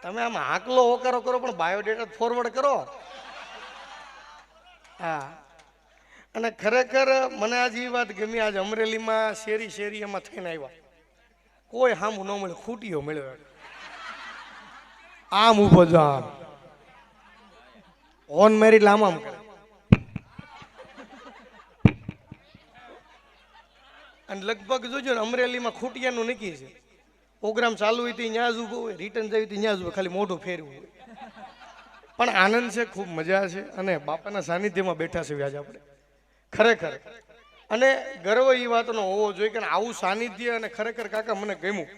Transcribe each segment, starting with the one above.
તમે આમ આકલો હોકારો કરો પણ બાયોડેટા ફોરવર્ડ કરો. હા, અને ખરેખર મને આજ એ વાત ગમી. આજ અમરેલીમાં શેરી શેરી એમાં થઈને આવ્યા, કોઈ હામું ન મળે, ખૂટીઓ મળ્યો. આમ ઉભો જો, આમ ઓન મેરી આમ આમ કરે. અને લગભગ જોજો ને અમરેલીમાં ખૂટિયાનું નક્કી છે. પ્રોગ્રામ ચાલુ હોય તો ત્યાં જ ઊભો હોય, રિટર્ન જાય તો ત્યાં જ હોય, ખાલી મોઢું ફેરવું હોય. પણ આનંદ છે, ખૂબ મજા છે. અને બાપાના સાનિધ્યમાં બેઠા છે આજે આપણે ખરેખર. અને ગર્વ એ વાતનો હોવો જોઈએ કે આવું સાનિધ્ય. અને ખરેખર કાકા મને ગમ્યું,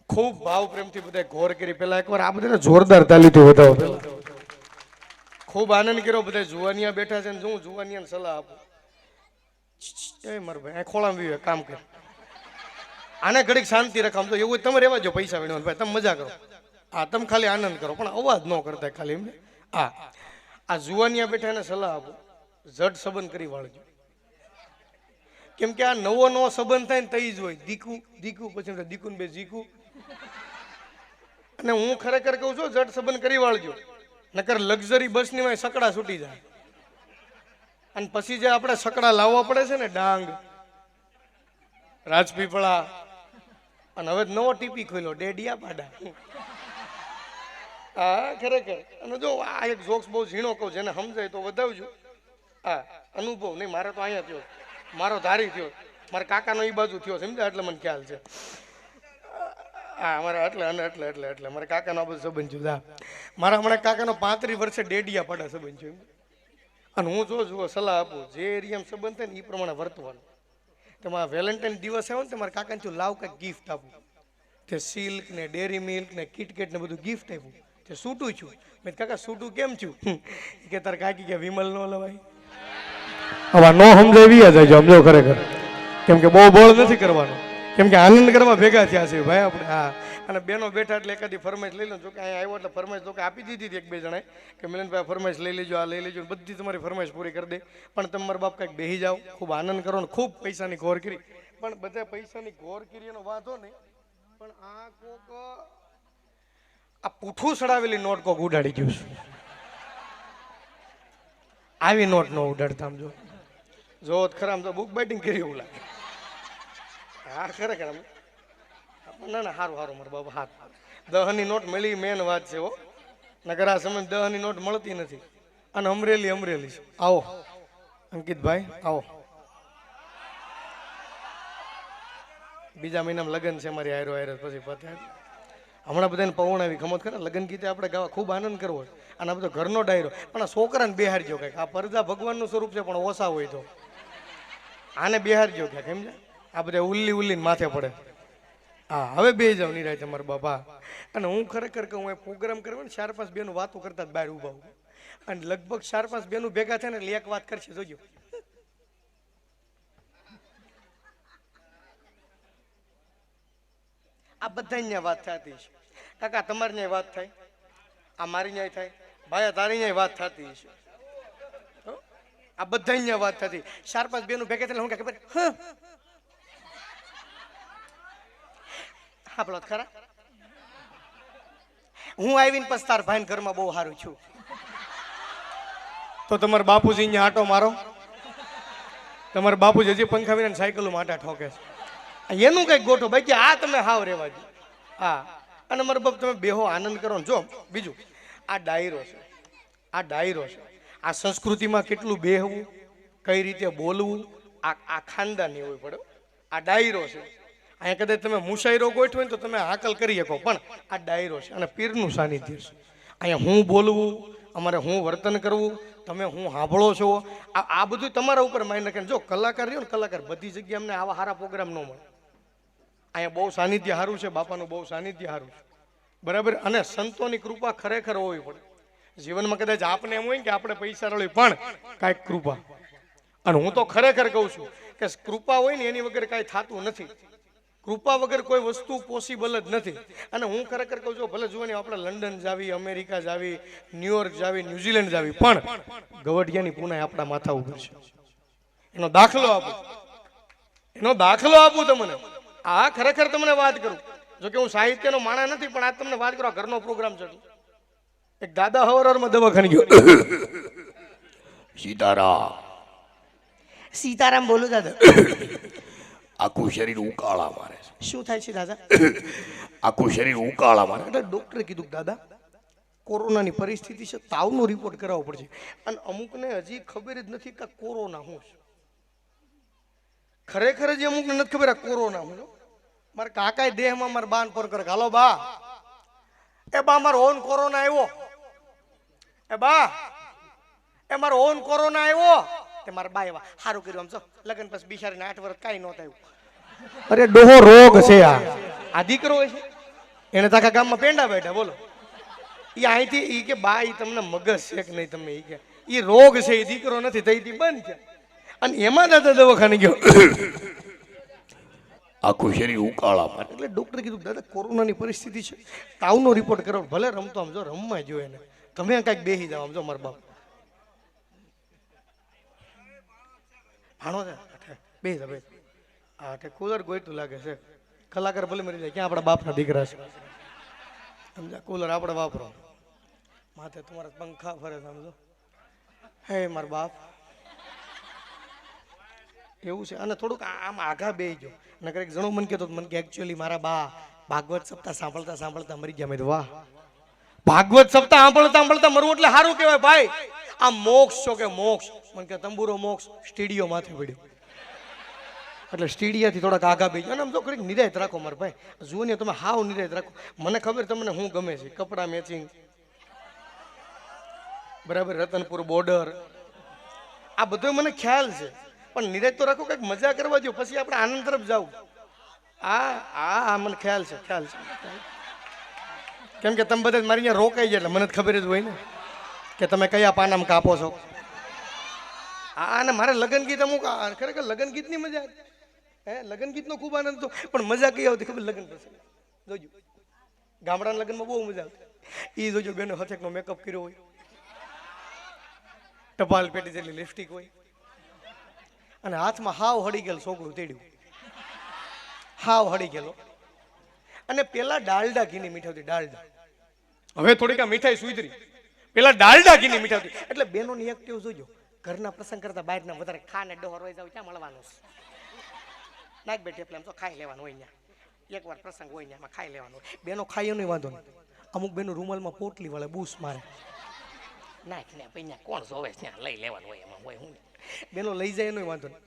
ખૂબ ભાવ પ્રેમથી બધા ગોર કરી. પેલા એકવાર આ બધાને જોરદાર તાલીથી વધાવો. પેલા ખૂબ આનંદ કર્યો. બધા જુવાનિયા બેઠા છે ને હું જુવાનિયાને સલાહ આપું. એ મારા ભાઈ ખોળામાં બી કામ કર, આને ઘડીક શાંતિ રખામ. તો એવું તમે રહેવા જો, પૈસા વેણવા ભાઈ, તમે મજા કરો. હા, તમે ખાલી આનંદ કરો, પણ અવાજ ન કરતા ખાલી એમને. હા, આ જુવાનિયા બેઠા એને સલાહ આપો, જડ સંબંધ કરી વાળજો. કેમ કે આ નવો નવો સંબંધ થાય ને તઈ જ હોય દીકું દીકું, પછી દીકું બે જીકું. અને હું ખરેખર કહું છું, જડ સંબંધ કરી વાળજો, નકર લક્ઝરી બસની માં સકડા છૂટી જાય. અને પછી જે આપણે સકડા લાવવા પડે છે ને, ડાંગ, રાજપીપળા, અને હવે નવો ટીપી ખોલ્યો ડેડિયા પાડા. હા ખરેખર. અને જો આ એક જોક્સ બહુ ઝીણો કહું, જેને સમજાય તો વધાવજો. હા, અનુભવ નહીં, મારે તો અહીંયા થયો, મારો ધારી થયો, મારા કાકાનો એ બાજુ થયો, સમજ્યા? એટલે મને ખ્યાલ છે. હા, અમારે એટલે અને એટલે એટલે એટલે મારા કાકાનો આ બધું સંબંધ થયો. મારા હમણાં કાકાનો 35 વર્ષે ડેડિયા પાડા સંબંધ થયો. અને હું જો સલાહ આપું, જે એરિયામાં સંબંધ થાય ને એ પ્રમાણે વર્તવાનું. તમારા વેલેન્ટાઇન દિવસ આવ્યો ને, તમારા કાકાને થયું લાવ કંઈક ગિફ્ટ આપું. તે સિલ્ક ને ડેરી મિલ્ક ને કિટકેટ ને બધું ગિફ્ટ આપ્યું. તે સૂટું છું. મેં કાકા સૂટું કેમ છું? કે તાર કાકી કે વિમલ નો લવાય. હવે નો સમજાવી જાય સમજો ખરેખર. કેમ કે બહુ બોળ નથી કરવાનો, કેમ કે આનંદ કરવા ભેગા થયા છે ભાઈ આપણે. હા, અને બેનો બેઠા એટલે એકાદી ફરમાઈશ લઈ લો. જો કે અહીંયા આવ્યો એટલે ફરમાઈશ તો કે આપી દીધી હતી એક બે જણાએ કે મિલનભાઈ ફરમાઈશ લઈ લેજો, આ લઈ લેજો, બધી તમારી ફરમાઈશ પૂરી કરી દે. પણ તમે મારા બાપ કંઈક બેસી જાઓ, ખૂબ આનંદ કરો ને. ખૂબ પૈસાની ઘોર કરી, પણ બધા પૈસાની ઘોર કરી એનો વાંધો નહીં. પણ આ કોક આ પૂઠું સડાવેલી નોટ કોક ઉડાડી ગયું છે. આવી નોટ નો ઉડાડતા. આમ જો ખરા, આમ તો બુક બાઇટિંગ કરી એવું લાગે. હા ખરેખર. ના ના, સારું સારું મારા બાબા. હાથ 10ની નોટ મળી, મેન વાત છે હો. નગર આ સમય 10ની નોટ મળતી નથી. અને અમરેલી અમરેલી છે. આવો અંકિતભાઈ, આવો. બીજા મહિનામાં લગ્ન છે મારી હારો હારો, પછી પતે. હમણાં બધાને પવન આવી ખમત ખરા. લગ્ન ગીતે આપણે ગાવા, ખૂબ આનંદ કરવો. અને આ બધો ઘરનો ડાયરો. પણ આ છોકરાને બેહારજો કંઈક. આ પરદા ભગવાનનું સ્વરૂપ છે, પણ ઓછા હોય તો આને બેહારજો ક્યાંક, સમજ્યા? આ બધા ઉલ્લી ઉલ્લીને માથે પડે. હા, હવે બે જાવ નિરાય તમારા બાપા. અને હું ખરેખર કહું, હું પ્રોગ્રામ કરવા ને 4-5 બેનું વાતો કરતા બહાર ઉભા હું. અને લગભગ 4-5 બેનું ભેગા થાય ને એટલે એક વાત કરશે, જોજો. આ બધા ન્યાય વાત થતી છે. કાકા તમારી ન્યાય વાત થાય, આ મારી ન્યાય થાય, ભાઈ તારી ન્યાય વાત થતી છે. આ બધા ન્યાય વાત થતી. 4-5 બેનું ભેગા થાય હું કે ખબર હા પેલો ખરા. હું આવીને પછી તાર ભાઈ ઘરમાં બહુ સારું છું. તો તમારા બાપુજી અહીંયા આટો મારો. તમારા બાપુજી હજી પંખા વિના સાયકલો આટા ઠોકે છે. એનું કઈક ગોઠો, બાકી આ તમે હાવ રેવા દો. હા, અને મારા બાપ તમે બેહો, આનંદ કરો ને. જો બીજું, આ ડાયરો છે, આ ડાયરો છે. આ સંસ્કૃતિમાં કેટલું બેહવું, કઈ રીતે બોલવું, આ ખાનદાની હોય પડે. આ ડાયરો છે. અહીંયા કદાચ તમે મુશાયરો ગોઠવો ને તો તમે હાકલ કરી શકો, પણ આ ડાયરો છે અને પીરનું સાનિધ્ય છે. અહીંયા હું બોલવું, અમારે હું વર્તન કરવું, તમે હું સાંભળો છો, આ બધું તમારા ઉપર માઇન્ડ રાખે. જો કલાકાર રહ્યો ને, કલાકાર બધી જગ્યાએ અમને આવા સારા પ્રોગ્રામ ન મળે. અહીંયા બહુ સાનિધ્ય સારું છે, બાપાનું બહુ સાનિધ્ય સારું છે, બરાબર. અને સંતોની કૃપા ખરેખર હોવી પડે જીવનમાં. કદાચ આપને એમ હોય કે આપણે પૈસા રળી, પણ કાંઈક કૃપા. અને હું તો ખરેખર કહું છું કે કૃપા હોય ને એની વગર કાંઈ થતું નથી. કૃપા વગર કોઈ વસ્તુ પોસિબલ જ નથી. અને હું ખરેખર કહું છું, ભલે જુઓ ને આપણે લંડન જાવી, અમેરિકા જાવી, ન્યુયોર્ક જાવી, ન્યુઝીલેન્ડ જાવી, પણ ગવડિયાની પુનાઈ આપણા માથા ઉપર છે. એનો દાખલો આપું, એનો દાખલો આપું તમને. આ ખરેખર તમને વાત કરું. જો કે હું સાહિત્યનો માણા નથી, પણ આજ તમને વાત કરવા ઘરનો પ્રોગ્રામ છે. એક દાદા હવારમાં દવાખાને ગયો. સીતારામ. સીતારામ બોલું દાદા. આખું શરીર ઉકાળા મારે છે. શું થાય છે દાદા? આખું શરીર ઉકાળા મારે. એટલે ડોક્ટરે કીધું દાદા કોરોનાની પરિસ્થિતિ છે, તાવનો રિપોર્ટ કરાવવો પડશે. અને અમુકને હજી ખબર જ નથી કે કોરોના શું છે. ખરેખર જે અમુકને નથી ખબર આ કોરોના શું. મારા કાકાએ દેહમાં મારા બાન પર કરે, હાલો બા, એ બા મારો ઓન કોરોના આવ્યો, એ બા એ મારો ઓન કોરોના આવ્યો. તે મારા બા એવા સારું કર્યું, આમ જો લગ્ન પછી બિચારીને 8 વર્ષ કાંઈ નહોતું આવ્યું. અરે ડોહો રોગ છે આ દીકરો હોય છે, એને તાકા ગામમાં પેંડા બેઠા બોલો. એ અહીંથી એ કે બા એ તમને મગજ છે કે નહીં, તમે એ કે એ રોગ છે, એ દીકરો નથી થઈ બંધ છે. અને એમાં દાદા દવાખાને ગયો, આખું શરીર ઉકાળા મારે. એટલે ડોક્ટરે કીધું દાદા કોરોનાની પરિસ્થિતિ છે, તાવનો રિપોર્ટ કરાવો. ભલે રમતો આમ જો રમવા જોઈએ ને, તમે કાંઈક બેસી જાઓ. આમ જો મારા બાપ ભાણો છે બે બે હા કે કુલર ગોઈતું લાગે છે. કલાકાર ભલે મરી જાય, ક્યાં આપણા બાપના દીકરા છે સમજા. કુલર આપણે વાપરો, માથે તમારા પંખા ફરે સમજો. હે મારા બાપ એવું છે. અને થોડુંક આમ આઘા બેસજો. નકર એક જણો મને કહેતો, મને કે એકચ્યુઅલી મારા બા ભાગવત સપ્તાહ સાંભળતા સાંભળતા મરી ગયા. મેં વાહ, ભાગવત સપ્તાહ સાંભળતા સાંભળતા મરવું એટલે સારું કહેવાય ભાઈ. આ મોક્ષ છો કે મોક્ષ. મને કે તંબુરો મોક્ષ સ્ટીડિયો માથે પડ્યો. એટલે સ્ટીડિયાથી થોડાક આઘા બેસજો. અને આમ તો કંઈક નિરાયત રાખો મારા ભાઈ. જુઓ ને તમે હાવ નિરાયત રાખો. મને ખબર તમને શું ગમે છે, કપડા મેચિંગ બરાબર, રતનપુર બોર્ડર, આ બધો મને ખ્યાલ છે. પણ નિરાયત તો રાખો, કંઈક મજા કરવા દો, પછી આપણે આનંદ તરફ જાવ. આ મને ખ્યાલ છે, ખ્યાલ છે. કેમ કે તમે બધા મારી અહીંયા રોકાઈ જાય એટલે મને ખબર જ હોય ને કે તમે કયા પાનામાં કાપો છો. અને મારે લગ્ન ગીત અમુક ખરેખર લગ્ન ગીતની મજા હે, લગ્ન ગીતનો ખૂબ આનંદ હતો. પણ મજા કઈ આવતી ખબર? લગ્ન પછી જોજો ગામડાના લગ્નમાં બહુ મજા આવતી. એ જોજો બેનો હથેકનો મેકઅપ કર્યો હોય, ટપાલ પેટી જેટલી લિપસ્ટિક હોય, અને હાથમાં હાવ હળી ગયેલું છોકરું તેડ્યું, હાવ હળી ગયેલો. અને પેલા ડાલડા ઘીની મીઠાઈ હતી, ડાલડા. હવે થોડીક આ મીઠાઈ સુધરી, પેલા ડાલડા ઘીની મીઠાઈ હતી. એટલે બેનોની એક ટેવ જોજો, ઘરના પ્રસંગ કરતા બહારના વધારે ખાને ડોહર હોય જાવ, ક્યાં મળવાનું છે? નાખ બેઠે એટલે એમ તો ખાઈ લેવાનું હોય. અહીંયા એકવાર પ્રસંગ હોય ને એમાં ખાઈ લેવાનું હોય. બેનો ખાઈ નહીં વાંધો નહીં. અમુક બેનો રૂમાલમાં પોટલી વાળે બૂસ મારે, નાખ ને પૈયા કોણ જોવે, ત્યાં લઈ લેવાનું હોય, એમાં હોય હું બેનો લઈ જાય એનો વાંધો નહીં.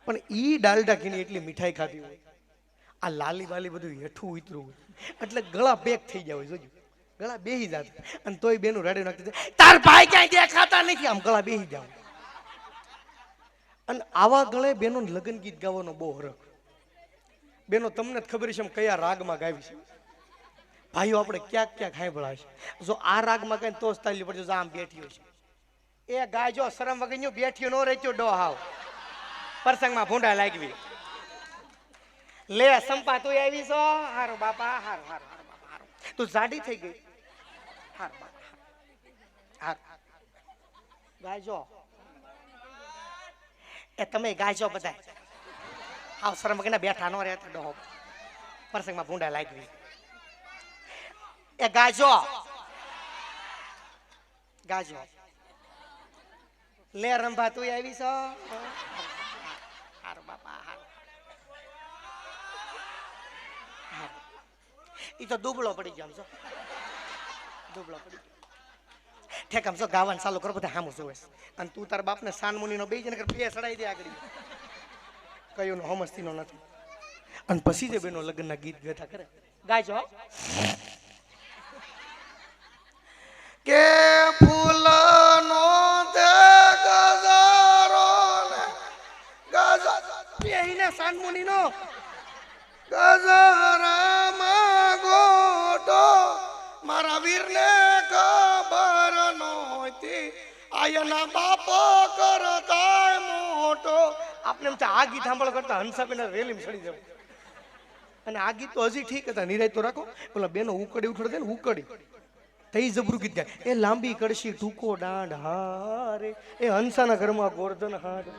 પણ ઈ ડાલડા ઘીની એટલી મીઠાઈ ખાધી હોય, આ લાલી બાલી બધું હેઠું ઉતરું હોય, એટલે ગળા પેક થઈ જાય હોય. જોજો ગળા બેહી જાત. અને તોય બેનું રાડ્યું નાખતી, તાર ભાઈ ક્યાંય દેખાતા નથી, આમ ગળા બેહી જાવ. અને આવા ગળે બેનો લગ્ન ગીત ગાવાનો બહુ હરખ. બેનો તમને જ ખબર છે કયા રાગમાં ગાવી છે. ભાઈઓ આપણે ક્યાંક ક્યાંક સાંભળા છે. જો આ રાગમાં કઈ તો જ તાલી પડજો. આમ બેઠી છે એ ગાયજો, શરમ વગર બેઠી ન રહેજો ડો હાવ પ્રસંગમાં ભૂંડા લાગવી. લે સંપા તું આવી છો, હારો બાપા, હારો હારો હારો બાપા, હારો તું જાડી થઈ ગઈ, હારો બાપા, હાર ગાયજો. એ તમે ગાયજો બધા હાવ શરમ વગર બેઠા ન રહેતા ડોહો પ્રસંગમાં ભૂંડા લાગવી. એ ગાજો ગાજો. લે રંભા તું આવી છો, હારો બાપા, હારો. ઈ તો દુબળો પડી ગયો, સમજો દુબળો પડી ગયો. ઠેક સમજો ગાવાનું ચાલુ કરો, બધા સામું જોવે. અને તું તારા બાપને સાનમુની નો બે જણ બે સડાઈ દે આગળ, કયું નો હમસ્તી નો નથી. અને પછી જે બેનો લગ્નના ગીત ગાતા કરે ગાયજો. કે ફૂલનો તે ગજારો ને ગજા બેહીને સાનમુની નો ગજરામાં ગોટો મારા વીરને ખબર નહોતી, આયના બાપો કરતા મોટો. આપને એમ આ ગીત સાંભળ કરતા હંસાબેન રેલીમ સડી જવું. અને આ ગીત તો હજી ઠીક હતા, નિરાય તો રાખો. પેલા બેનો ઉકડી ઉઠડે ને, ઉકડી તઈ જબરું ગીત ગાય. એ લાંબી કડશી ટૂંકો દાંડ હારે, એ હંસાના ઘરમાં ગોરધન હાર, એ